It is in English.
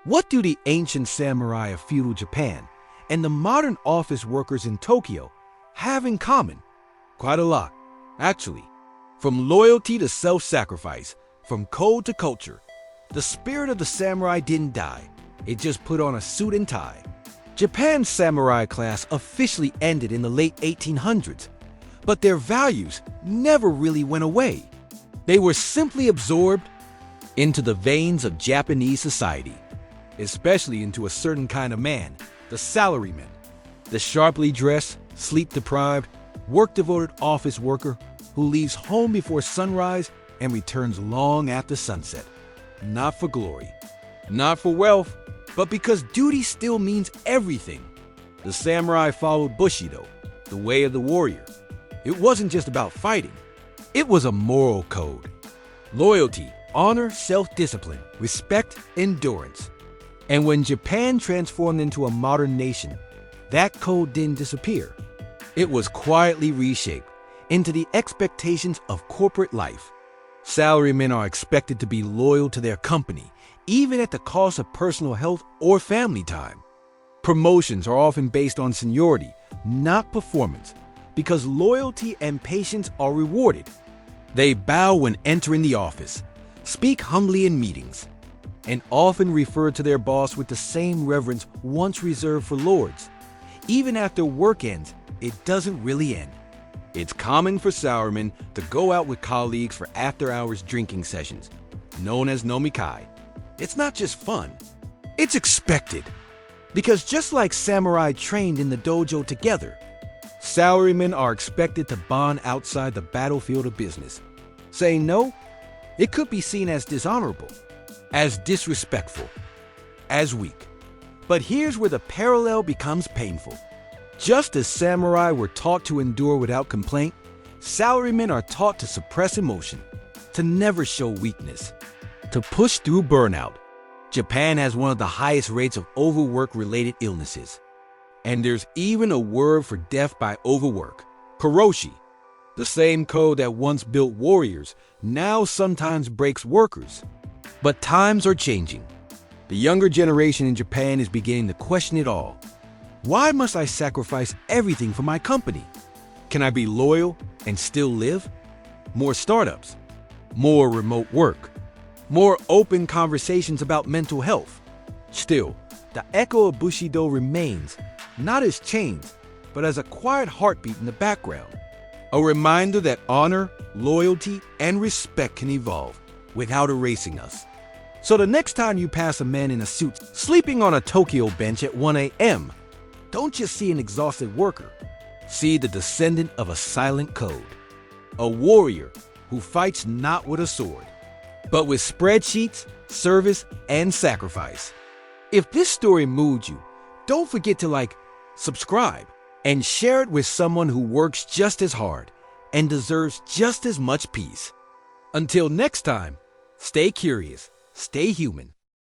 What do the ancient samurai of feudal Japan and the modern office workers in Tokyo have in common? Quite a lot, actually. From loyalty to self-sacrifice, from code to culture, the spirit of the samurai didn't die. It just put on a suit and tie. Japan's samurai class officially ended in the late 1800s, but their values never really went away. They were simply absorbed into the veins of Japanese society, especially into a certain kind of man, the salaryman, the sharply dressed, sleep-deprived, work-devoted office worker who leaves home before sunrise and returns long after sunset. Not for glory, not for wealth, but because duty still means everything. The samurai followed Bushidō, the way of the warrior. It wasn't just about fighting. It was a moral code. Loyalty, honor, self-discipline, respect, endurance. And when Japan transformed into a modern nation, that code didn't disappear. It was quietly reshaped into the expectations of corporate life. Salarymen are expected to be loyal to their company, even at the cost of personal health or family time. Promotions are often based on seniority, not performance, because loyalty and patience are rewarded. They bow when entering the office, speak humbly in meetings, and often refer to their boss with the same reverence once reserved for lords. Even after work ends, it doesn't really end. It's common for salarymen to go out with colleagues for after-hours drinking sessions, known as nomikai. It's not just fun, it's expected. Because just like samurai trained in the dojo together, salarymen are expected to bond outside the battlefield of business. Saying no, it could be seen as dishonorable, as disrespectful, as weak. But here's where the parallel becomes painful. Just as samurai were taught to endure without complaint, salarymen are taught to suppress emotion, to never show weakness, to push through burnout. Japan has one of the highest rates of overwork-related illnesses. And there's even a word for death by overwork, Karōshi. The same code that once built warriors now sometimes breaks workers. But times are changing. The younger generation in Japan is beginning to question it all. Why must I sacrifice everything for my company? Can I be loyal and still live? More startups, more remote work, more open conversations about mental health. Still, the echo of Bushidō remains, not as chains, but as a quiet heartbeat in the background. A reminder that honor, loyalty, and respect can evolve without erasing us. So the next time you pass a man in a suit sleeping on a Tokyo bench at 1 a.m., don't just see an exhausted worker. See the descendant of a silent code. A warrior who fights not with a sword, but with spreadsheets, service, and sacrifice. If this story moved you, don't forget to subscribe, and share it with someone who works just as hard and deserves just as much peace. Until next time, stay curious, stay human.